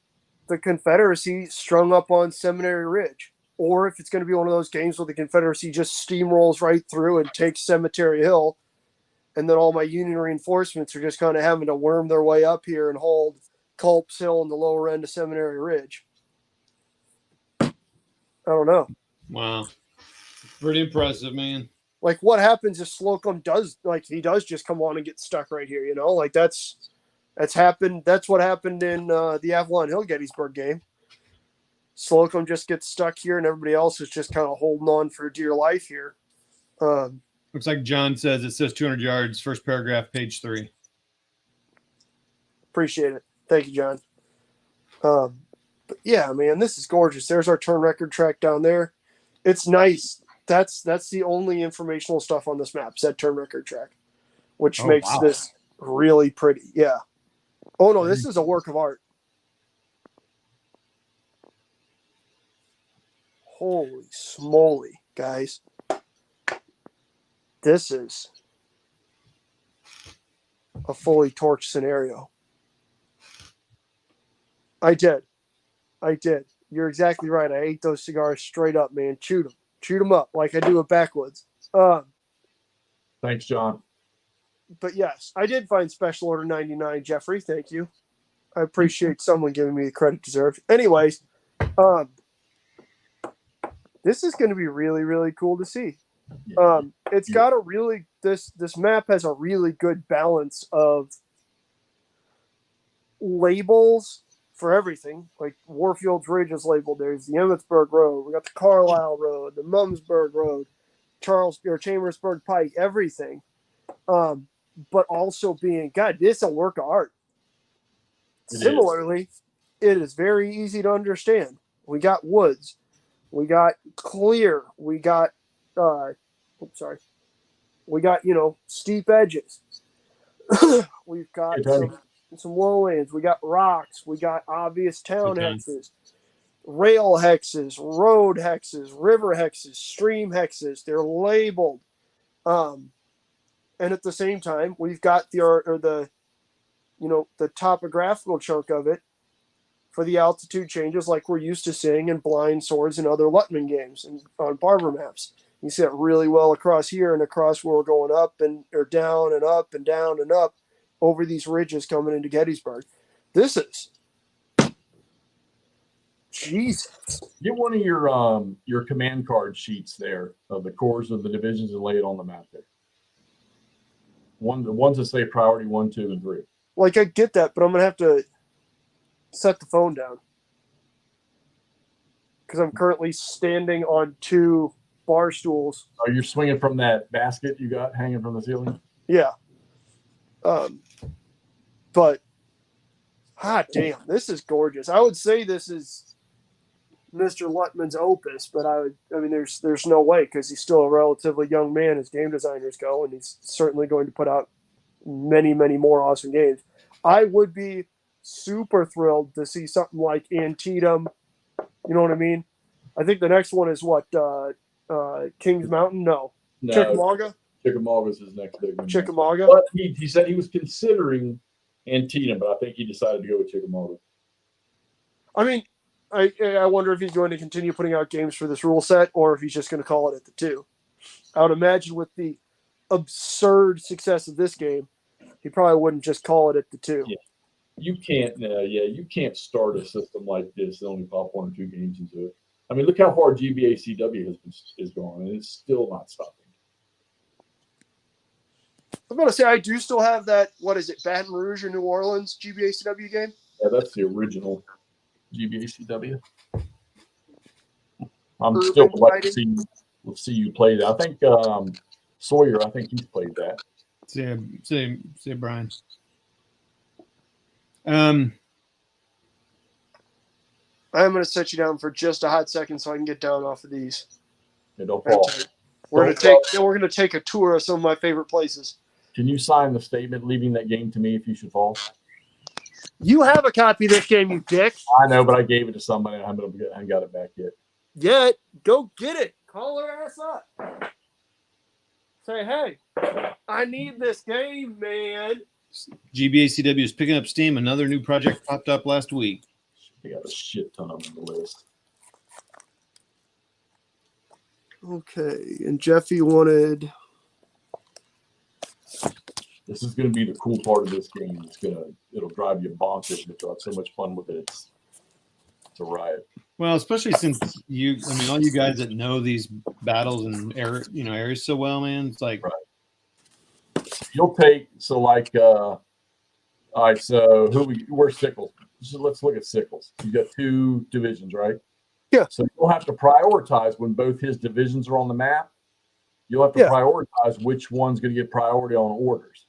the Confederacy strung up on Seminary Ridge, or if it's going to be one of those games where the Confederacy just steamrolls right through and takes Cemetery Hill, and then all my Union reinforcements are just kind of having to worm their way up here and hold Culp's Hill and the lower end of Seminary Ridge. I don't know. Wow. Pretty impressive, man. Like, what happens if Slocum does just come on and get stuck right here, Like, that's happened. That's what happened in the Avalon Hill Gettysburg game. Slocum just gets stuck here, and everybody else is just kind of holding on for dear life here. Looks like John says it says 200 yards, first paragraph, page 3. Appreciate it. Thank you, John. But yeah, man, this is gorgeous. There's our turn record track down there. It's nice. That's the only informational stuff on this map, is that turn record track, which makes this really pretty. Yeah. Oh, no, this is a work of art. Holy smoly, guys. This is a fully torched scenario. I did. You're exactly right. I ate those cigars straight up, man. Chewed them up like I do it backwoods. Thanks, John. But yes, I did find Special Order 99, Jeffrey. Thank you. I appreciate someone giving me the credit deserved. Anyways, this is going to be really, really cool to see. It's got a really, this map has a really good balance of labels for everything. Like Warfield's Ridge is labeled. There's the Emmetsburg Road. We got the Carlisle Road, the Mumsburg Road, Chambersburg Pike, everything. But also being, God, this is a work of art. Similarly, it is very easy to understand. We got woods. We got clear. We got, we got, steep edges. We've got some lowlands. We got rocks. We got obvious town hexes, rail hexes, road hexes, river hexes, stream hexes. They're labeled. And at the same time, we've got the topographical chunk of it for the altitude changes like we're used to seeing in blind swords and other Lutman games and on Barber maps. You see it really well across here and across where we're going up and or down and up and down and up over these ridges coming into Gettysburg. This is Jesus. Get one of your command card sheets there of the corps of the divisions and lay it on the map there. The ones that say priority 1, 2, and 3. Like I get that, but I'm gonna have to set the phone down because I'm currently standing on 2 bar stools. Oh, you're swinging from that basket you got hanging from the ceiling? Yeah. But hot damn, this is gorgeous. I would say this is Mr. Lutman's opus, but I mean, there's no way because he's still a relatively young man as game designers go, and he's certainly going to put out many, many more awesome games. I would be super thrilled to see something like Antietam. You know what I mean? I think the next one is what Kings Mountain. No. Chickamauga. Chickamauga's his next big one. Chickamauga. But he said he was considering Antietam, but I think he decided to go with Chickamauga. I mean, I wonder if he's going to continue putting out games for this rule set or if he's just going to call it at the 2. I would imagine with the absurd success of this game, he probably wouldn't just call it at the 2. Yeah. You can't start a system like this and only pop 1 or 2 games into it. I mean, look how far GBACW is going, and it's still not stopping. I'm going to say I do still have that, what is it, Baton Rouge or New Orleans GBACW game? Yeah, that's the original GBACW. I'm Urban still like to Fighting. see you play that. I think Sawyer, I think he's played that. Say Brian. I'm going to set you down for just a hot second so I can get down off of these. Yeah, don't fall. We're going to take a tour of some of my favorite places. Can you sign the statement leaving that game to me if you should fall? You have a copy of this game, you dick. I know, but I gave it to somebody. I haven't got it back yet. Yet, go get it. Call her ass up. Say, hey, I need this game, man. GBACW is picking up steam. Another new project popped up last week. They got a shit ton of them on the list. Okay, and Jeffy wanted. This is going to be the cool part of this game. It'll drive you bonkers, but you'll have so much fun with it. It's a riot. Well, especially since all you guys that know these battles and areas so well, man. It's like you'll take all right. So where's Sickles? So let's look at Sickles. You got 2 divisions, right? Yeah. So you'll have to prioritize when both his divisions are on the map. You'll have to prioritize which one's going to get priority on orders.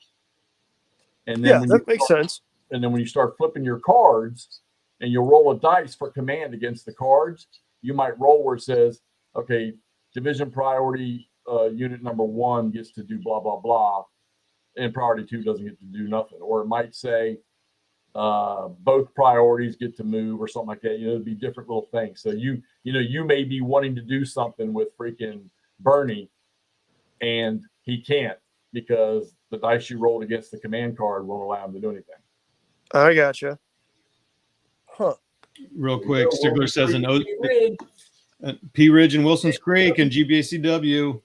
And then that makes sense. And then when you start flipping your cards and you'll roll a dice for command against the cards, you might roll where it says, okay, division priority unit number 1 gets to do blah, blah, blah, and priority 2 doesn't get to do nothing. Or it might say both priorities get to move or something like that. It'd be different little things. So you may be wanting to do something with freaking Bernie and he can't because the dice you rolled against the command card won't allow him to do anything. I gotcha. Huh. Real quick, Stigler says P Ridge and Wilson's Creek and GBACW.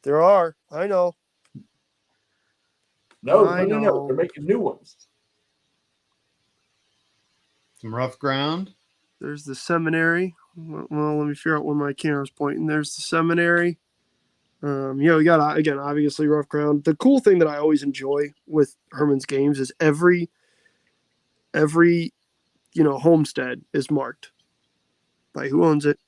There are. I know. No. They're making new ones. Some rough ground. There's the seminary. Well, let me figure out where my camera's pointing. There's the seminary. We got, again, obviously rough ground. The cool thing that I always enjoy with Herman's games is every homestead is marked by who owns it.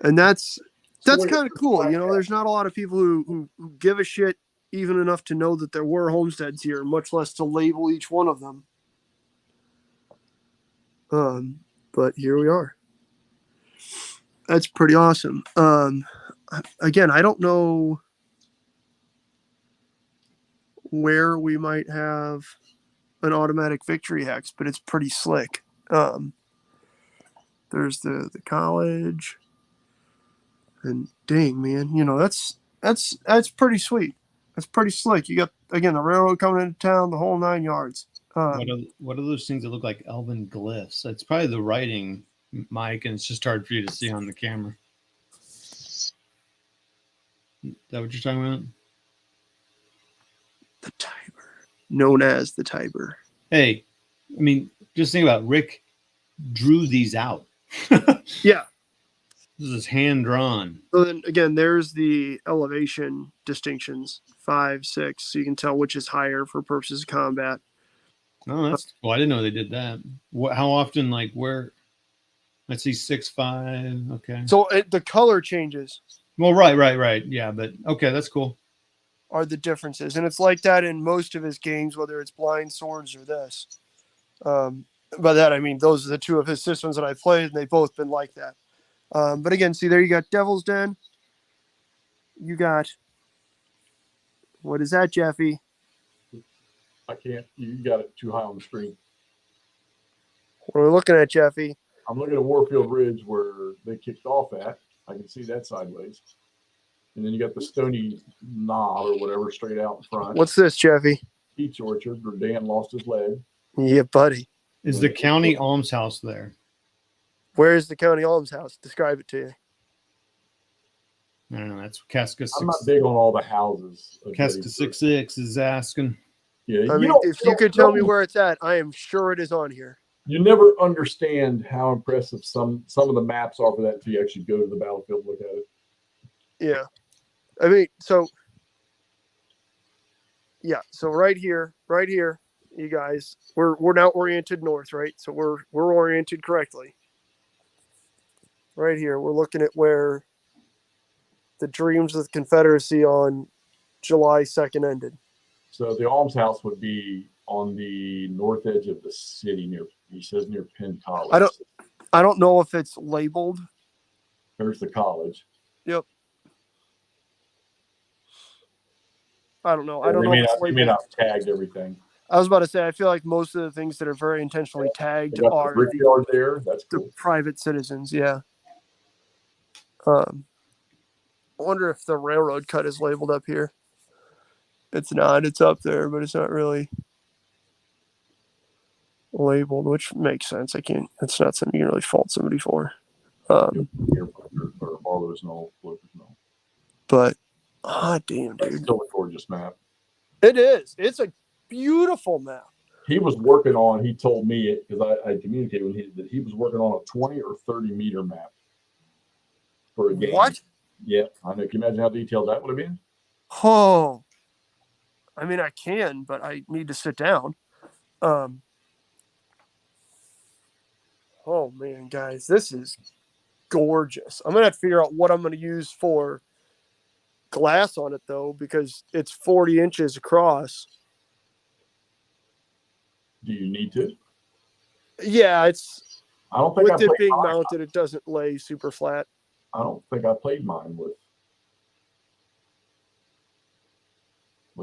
And that's kind of cool. There's not a lot of people who give a shit even enough to know that there were homesteads here, much less to label each one of them. But here we are. That's pretty awesome. Again, I don't know where we might have an automatic victory hex, but it's pretty slick. There's the college, and dang, man, that's pretty sweet. That's pretty slick. You got, again, the railroad coming into town, the whole 9 yards. What are those things that look like elven glyphs? It's probably the writing, Mike, and it's just hard for you to see on the camera. Is that what you're talking about? The Tiber, known as the Tiber. Hey, I mean, just think about it. Rick drew these out. Yeah. This is hand drawn. So then again, there's the elevation distinctions, 5, 6. So you can tell which is higher for purposes of combat. Oh, that's well. I didn't know they did that. How often? Like where? Let's see, 6, 5. Okay. So the color changes. Well, right. Yeah, but okay, that's cool. Are the differences, and it's like that in most of his games, whether it's Blind Swords or this. By that I mean those are the two of his systems that I played, and they've both been like that. But again, see there you got Devil's Den. You got what is that, Jeffy? I can't. You got it too high on the screen. What are we looking at, Jeffy? I'm looking at Warfield Ridge where they kicked off at. I can see that sideways. And then you got the Stony Knob or whatever straight out in front. What's this, Jeffy? Peach Orchard where Dan lost his leg. Yeah, buddy. Is the county almshouse there? Where is the county almshouse? Describe it to you. I don't know. That's Casca 6. I'm not big on all the houses. Casca 66 is asking. Yeah, I mean, if you could tell me where it's at, I am sure it is on here. You never understand how impressive some of the maps are for that until you actually go to the battlefield and look at it. Yeah. I mean, so yeah, so right here, you guys, we're now oriented north, right? So we're oriented correctly. Right here, we're looking at where the dreams of the Confederacy on July 2nd ended. So the almshouse would be on the north edge of the city near, he says, near Penn College. I don't know if it's labeled. There's the college. Yep. I don't know. I They don't know. may not have tagged everything. I was about to say, I feel like most of the things that are very intentionally tagged are the brickyard there. That's the cool. private citizens. Yeah. I wonder if the railroad cut is labeled up here. It's not. It's up there, but it's not really labeled, which makes sense. It's not something you can really fault somebody for. Or Barlow's no. But damn, That's dude, still a gorgeous map. it is. It's a beautiful map. He was working on. He told me it because I communicated with him that he was working on a 20 or 30 meter map for a game. What? Yeah, I know. Can you imagine how detailed that would have been? Oh, I mean, I can, but I need to sit down. Oh man, guys, this is gorgeous. I'm gonna have to figure out what I'm gonna use for glass on it though, because it's 40 inches across. Do you need to? Yeah, it's. I don't think with it being mounted, it doesn't lay super flat. I don't think I played mine with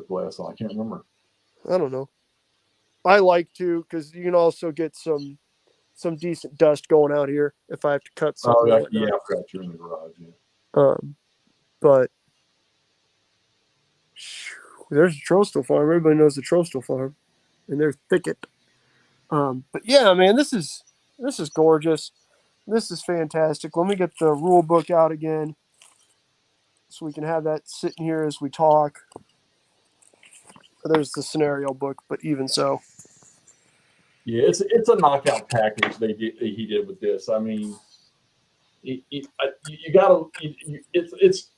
glass on. I can't remember. I don't know. I like to because you can also get some decent dust going out here if I have to cut something. Oh yeah, I forgot you're in the garage. Yeah. But there's a Trostal farm. Everybody knows the Trostal farm, and they're thicket. But yeah, man, this is gorgeous. This is fantastic. Let me get the rule book out again so we can have that sitting here as we talk. There's the scenario book, but even so. Yeah, it's a knockout package he did with this. I mean, you gotta. It's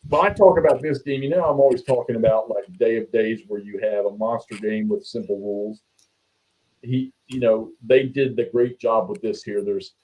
when I talk about this game, I'm always talking about like Day of Days where you have a monster game with simple rules. They did the great job with this here. There's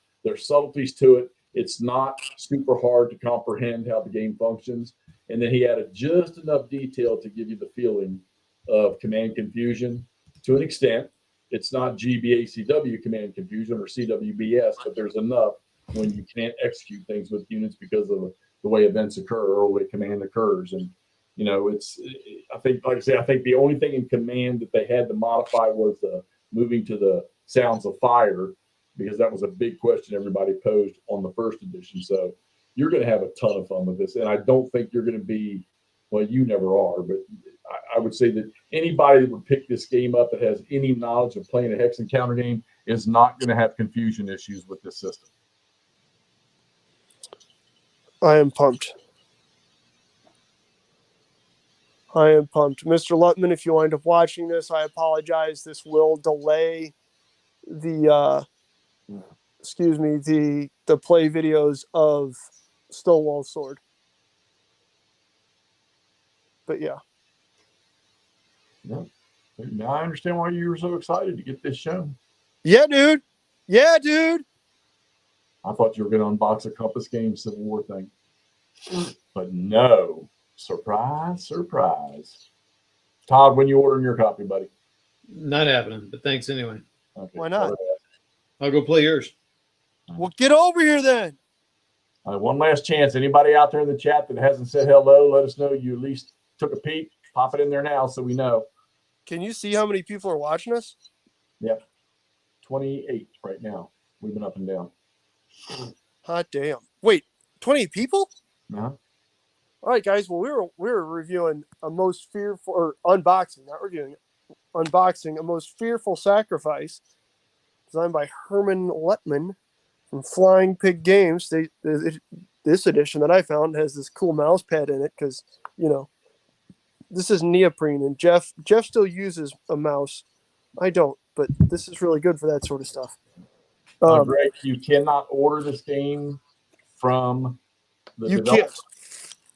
subtleties to it. It's not super hard to comprehend how the game functions. And then he added just enough detail to give you the feeling of command confusion to an extent. It's not GBACW command confusion or CWBS, but there's enough when you can't execute things with units because of the way events occur or the way command occurs. And, I think the only thing in command that they had to modify was moving to the sounds of fire, because that was a big question everybody posed on the first edition. So you're going to have a ton of fun with this. And I don't think you're going to be Well, you never are, but I would say that anybody that would pick this game up that has any knowledge of playing a hex encounter game is not going to have confusion issues with this system. I am pumped. I am pumped. Mr. Lutman, if you wind up watching this, I apologize. This will delay the the play videos of Stonewall Sword. But yeah. Yeah. Now I understand why you were so excited to get this shown. Yeah, dude. Yeah, dude. I thought you were going to unbox a Compass Game Civil War thing. But no. Surprise, surprise. Todd, when you ordering your copy, buddy? Not happening, but thanks anyway. Okay. Why not? I'll go play yours. Well, get over here then. One last chance. Anybody out there in the chat that hasn't said hello, let us know you at least took a peek. Pop it in there now so we know. Can you see how many people are watching us? Yep. 28 right now. We've been up and down. Hot damn. Wait, 20 people? Uh-huh. All right, guys. Well, we were reviewing a most fearful, or unboxing, not reviewing it. Unboxing a most fearful sacrifice, designed by Herman Lutman from Flying Pig Games. This edition that I found has this cool mouse pad in it because this is neoprene, and Jeff still uses a mouse. I don't, but this is really good for that sort of stuff. Greg, you cannot order this game from the You developer. can't.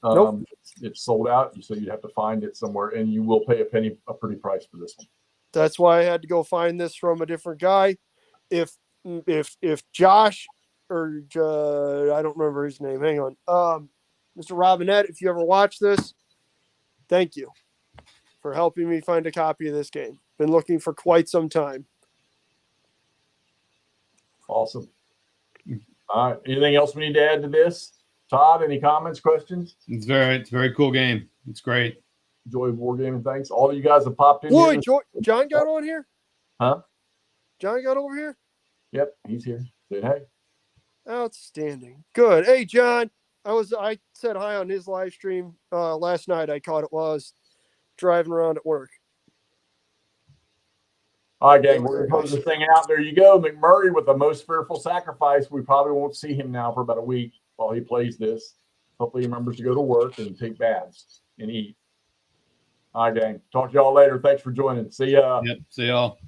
Nope. It's sold out, so you'd have to find it somewhere, and you will pay a pretty price for this one. That's why I had to go find this from a different guy. If Josh or I don't remember his name. Hang on, Mr. Robinette, if you ever watch this, thank you for helping me find a copy of this game. Been looking for quite some time. Awesome. All right. Anything else we need to add to this? Todd, any comments, questions? It's a very cool game. It's great. Enjoy Wargaming. Thanks. All of you guys have popped in. Boy, Here. John got on here? Huh? John got over here? Yep, he's here. Say hey. Outstanding. Good. Hey, John. I said hi on his live stream last night. I caught it while I was driving around at work. All right, gang, we're going to close this thing out. There you go. McMurray with the most fearful sacrifice. We probably won't see him now for about a week while he plays this. Hopefully he remembers to go to work and take baths and eat. All right, gang. Talk to y'all later. Thanks for joining. See ya. Yep. See y'all.